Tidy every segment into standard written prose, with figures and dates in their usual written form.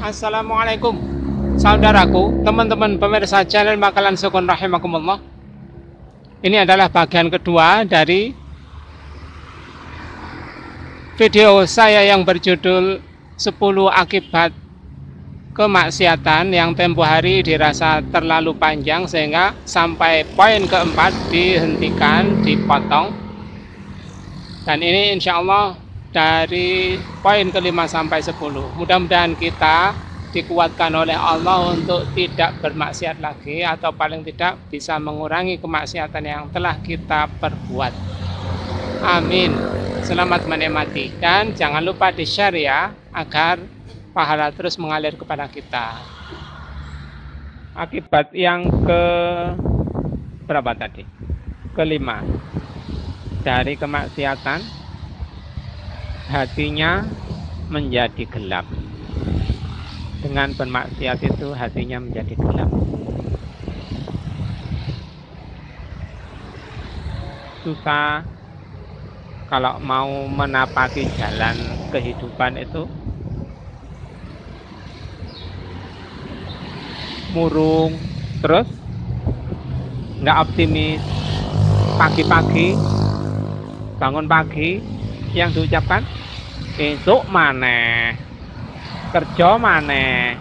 Assalamualaikum saudaraku, teman-teman pemirsa channel Makalan Sukun rahimakumullah. Ini adalah bagian kedua dari video saya yang berjudul 10 akibat kemaksiatan yang tempo hari dirasa terlalu panjang sehingga sampai poin keempat dihentikan, dipotong. Dan ini insya Allah dari poin kelima sampai 10. Mudah-mudahan kita dikuatkan oleh Allah untuk tidak bermaksiat lagi, atau paling tidak bisa mengurangi kemaksiatan yang telah kita perbuat. Amin. Selamat menikmati, dan jangan lupa di-share ya, agar pahala terus mengalir kepada kita. Akibat yang ke berapa tadi? Kelima. Dari kemaksiatan, hatinya menjadi gelap. Dengan bermaksiat itu hatinya menjadi gelap. Susah kalau mau menapaki jalan kehidupan itu, murung terus, nggak optimis. Pagi-pagi bangun pagi, yang diucapkan esuk maneh, kerja maneh,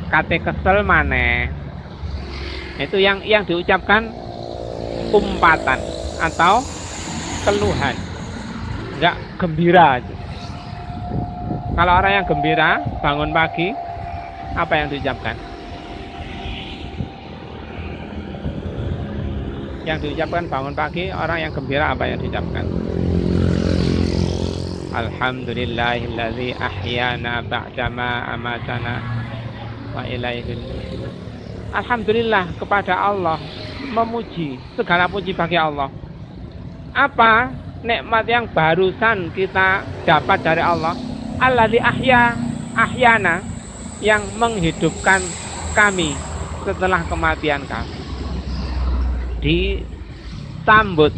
kate kesel maneh. Itu yang diucapkan umpatan atau keluhan, enggak gembira. Kalau orang yang gembira bangun pagi, apa yang diucapkan? Yang diucapkan bangun pagi, orang yang gembira apa yang diucapkan? Alhamdulillahilladzi ahyana ba'dama amatana wa ilaihil nusyur. Alhamdulillah kepada Allah, memuji, segala puji bagi Allah. Apa nikmat yang barusan kita dapat dari Allah? Alladzi ahyana, yang menghidupkan kami setelah kematian kami. Disambut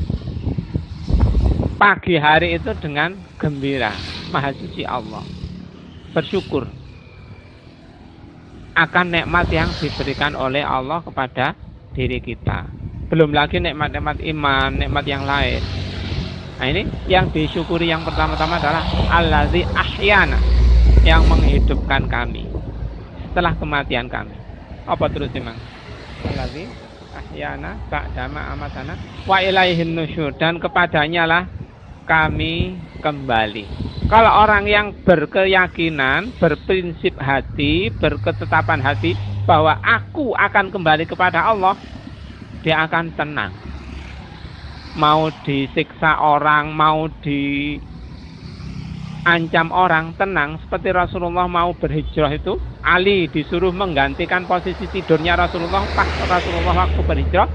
pagi hari itu dengan gembira. Maha suci Allah, bersyukur akan nikmat yang diberikan oleh Allah kepada diri kita. Belum lagi nikmat-nikmat iman, nikmat yang lain. Nah, ini yang disyukuri yang pertama-tama adalah allazi ahyana, yang menghidupkan kami setelah kematian kami. Apa terus memang? Allazi ahyana ba'dama amatana wa ilaihin nusyur, dan kepadanya lah kami kembali. Kalau orang yang berkeyakinan, berprinsip hati, berketetapan hati bahwa aku akan kembali kepada Allah, dia akan tenang. Mau disiksa orang, mau diancam orang, tenang. Seperti Rasulullah mau berhijrah itu, Ali disuruh menggantikan posisi tidurnya Rasulullah. Pas Rasulullah waktu berhijrah,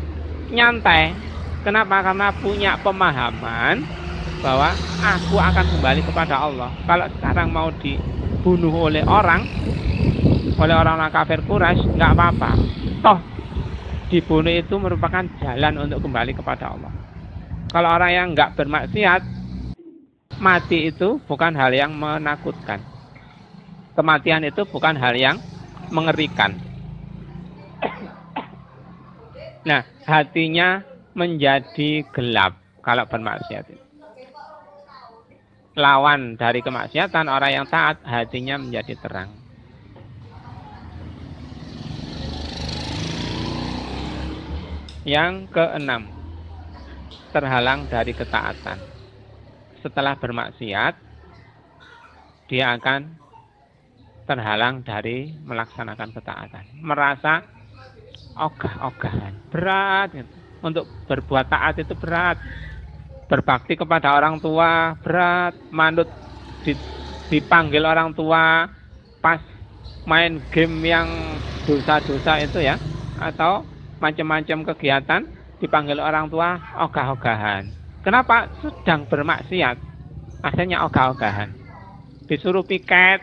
nyantai. Kenapa? Karena punya pemahaman bahwa aku akan kembali kepada Allah. Kalau sekarang mau dibunuh oleh orang-orang kafir Quraisy, nggak apa-apa. Toh dibunuh itu merupakan jalan untuk kembali kepada Allah. Kalau orang yang nggak bermaksiat, mati itu bukan hal yang menakutkan. Kematian itu bukan hal yang mengerikan. Nah, hatinya menjadi gelap kalau bermaksiat itu. Lawan dari kemaksiatan, orang yang taat, hatinya menjadi terang. Yang keenam, terhalang dari ketaatan. Setelah bermaksiat, dia akan terhalang dari melaksanakan ketaatan. Merasa ogah-ogahan, berat gitu. Untuk berbuat taat itu berat. Berbakti kepada orang tua berat, manut dipanggil orang tua pas main game yang dosa-dosa itu ya, atau macam-macam kegiatan dipanggil orang tua ogah-ogahan. Kenapa? Sedang bermaksiat, akhirnya ogah-ogahan. Disuruh piket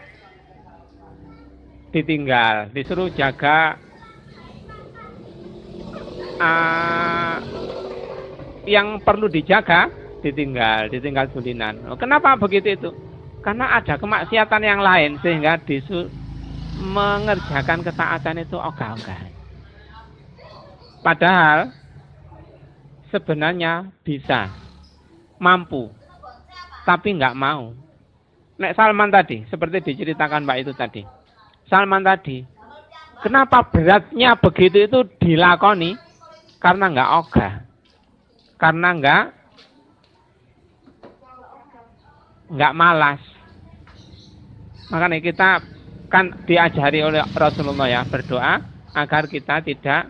ditinggal, disuruh jaga yang perlu dijaga ditinggal bulinan. Kenapa begitu itu? Karena ada kemaksiatan yang lain sehingga mengerjakan ketaatan itu ogah-ogahan. Padahal sebenarnya bisa, mampu, tapi nggak mau. Nek Salman tadi, seperti diceritakan Mbak itu tadi. Salman tadi, kenapa beratnya begitu itu dilakoni? Karena nggak ogah. Karena nggak malas. Makanya kita kan diajari oleh Rasulullah ya, berdoa agar kita tidak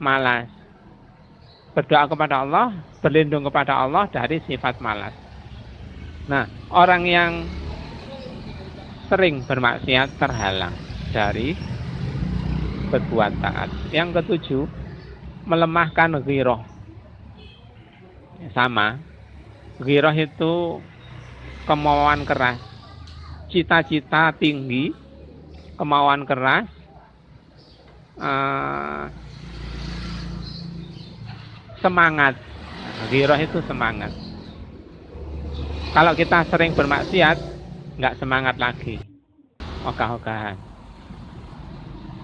malas. Berdoa kepada Allah, berlindung kepada Allah dari sifat malas. Nah, orang yang sering bermaksiat terhalang dari berbuat taat. Yang ketujuh, melemahkan ghirah. Sama, ghirah itu kemauan keras, cita-cita tinggi, kemauan keras, semangat. Ghirah itu semangat. Kalau kita sering bermaksiat, nggak semangat lagi, ogah-ogahan.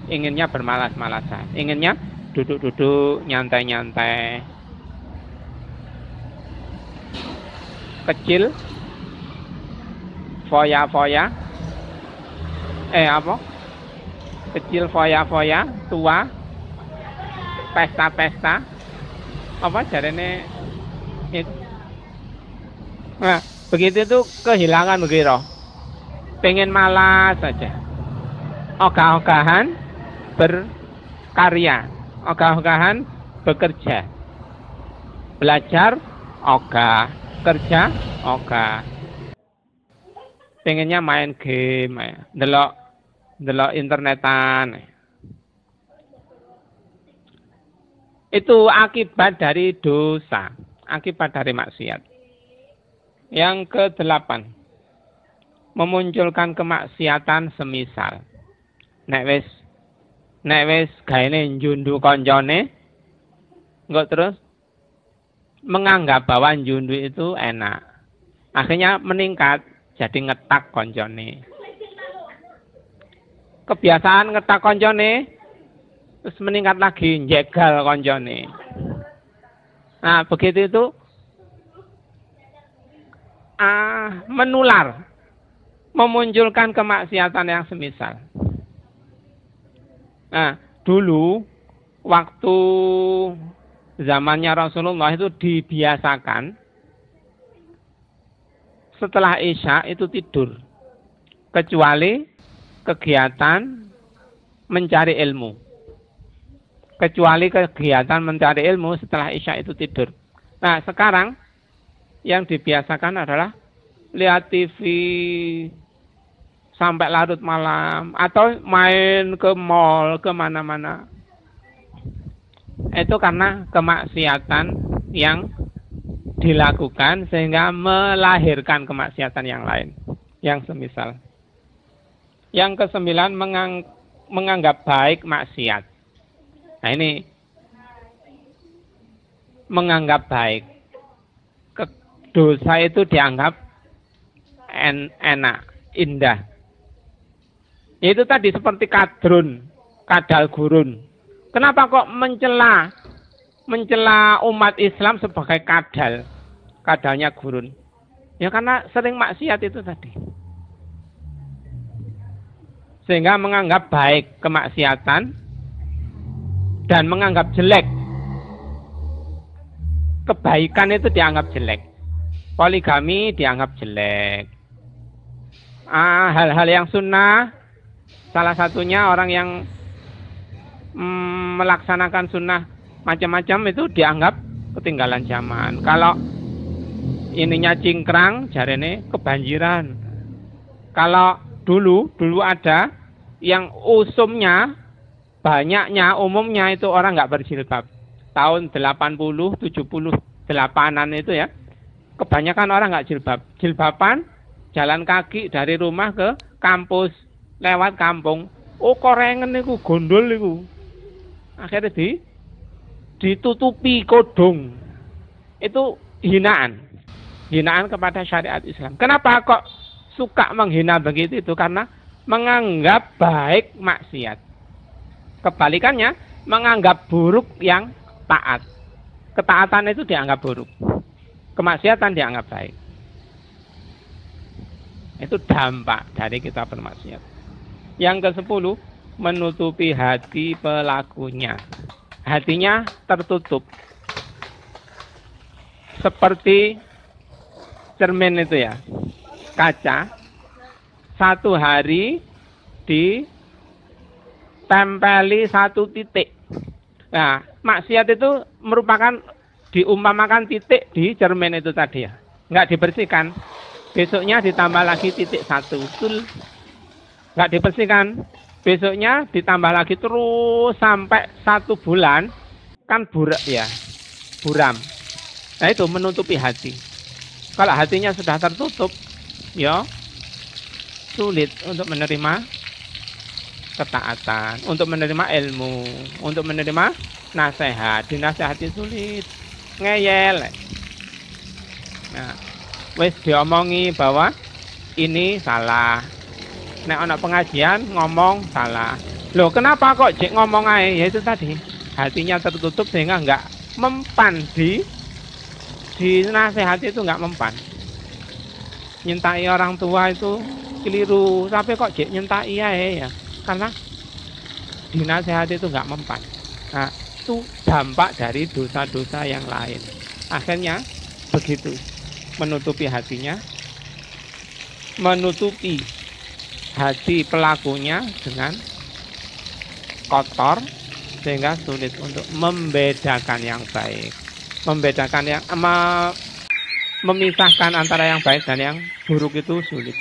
Inginnya bermalas-malasan, inginnya duduk-duduk, nyantai-nyantai. Kecil, foya-foya, kecil foya-foya, tua, pesta-pesta, apa jarene itu. Nah, begitu itu kehilangan ghirah. Pengen malas saja. Ogah-ogahan berkarya, ogah-ogahan bekerja. Belajar ogah, kerja ogah. Pengennya main game, delok internetan. Itu akibat dari dosa, akibat dari maksiat. Yang ke-8, memunculkan kemaksiatan semisal. Nek wis gaene njundu koncone, enggak terus menganggap bahwa njundu itu enak. Akhirnya meningkat jadi ngetak koncone. Kebiasaan ngetak koncone terus meningkat lagi njegal koncone. Nah, begitu itu menular, memunculkan kemaksiatan yang semisal. Nah, dulu waktu zamannya Rasulullah itu dibiasakan setelah Isya itu tidur, kecuali kegiatan mencari ilmu. Kecuali kegiatan mencari ilmu setelah Isya itu tidur. Nah, sekarang yang dibiasakan adalah lihat TV sampai larut malam atau main ke mall, ke mana-mana. Itu karena kemaksiatan yang dilakukan sehingga melahirkan kemaksiatan yang lain, yang semisal. Yang ke-9, menganggap baik maksiat. Nah, ini menganggap baik. Dosa itu dianggap enak, indah. Itu tadi seperti kadal gurun. Kenapa kok mencela umat Islam sebagai kadalnya gurun? Ya karena sering maksiat itu tadi. Sehingga menganggap baik kemaksiatan dan menganggap jelek kebaikan itu dianggap jelek. Poligami dianggap jelek. Hal-hal yang sunnah, salah satunya orang yang melaksanakan sunnah macam-macam itu dianggap ketinggalan zaman. Kalau ininya cingkrang, jarene kebanjiran. Kalau dulu ada yang umumnya itu orang nggak berjilbab. Tahun 80, 70, 8-an itu ya. Kebanyakan orang nggak jilbab. Jilbaban, jalan kaki dari rumah ke kampus, lewat kampung. Oh, korengen niku, gondol niku. Akhirnya ditutupi kodong. Itu hinaan. Hinaan kepada syariat Islam. Kenapa kok suka menghina begitu itu? Karena menganggap baik maksiat. Kebalikannya, menganggap buruk yang taat. Ketaatan itu dianggap buruk. Kemaksiatan dianggap baik. Itu dampak dari kita bermaksiat. Yang ke-10, menutupi hati pelakunya. Hatinya tertutup. Seperti cermin itu ya. Kaca. Satu hari ditempeli satu titik. Nah, maksiat itu merupakan diumpamakan titik di cermin itu tadi ya. Nggak dibersihkan. Besoknya ditambah lagi titik satu. Nggak dibersihkan. Besoknya ditambah lagi terus sampai 1 bulan. Kan buram ya. Buram. Nah itu menutupi hati. Kalau hatinya sudah tertutup, ya sulit untuk menerima ketaatan, untuk menerima ilmu, untuk menerima nasihat. Dinasihati sulit, ngeyel. Nah, wis diomongi bahwa ini salah. Nek ana pengajian ngomong salah. Loh, kenapa kok jek ngomong ae? Ya itu tadi, hatinya tertutup sehingga enggak mempan di nasihati itu enggak mempan. Nyintai orang tua itu keliru, tapi kok jek nyentai ya. Karena dinasihati itu enggak mempan. Nah, itu dampak dari dosa-dosa yang lain. Akhirnya begitu, menutupi hatinya, menutupi hati pelakunya dengan kotor sehingga sulit untuk membedakan yang baik, membedakan yang memisahkan antara yang baik dan yang buruk itu sulit.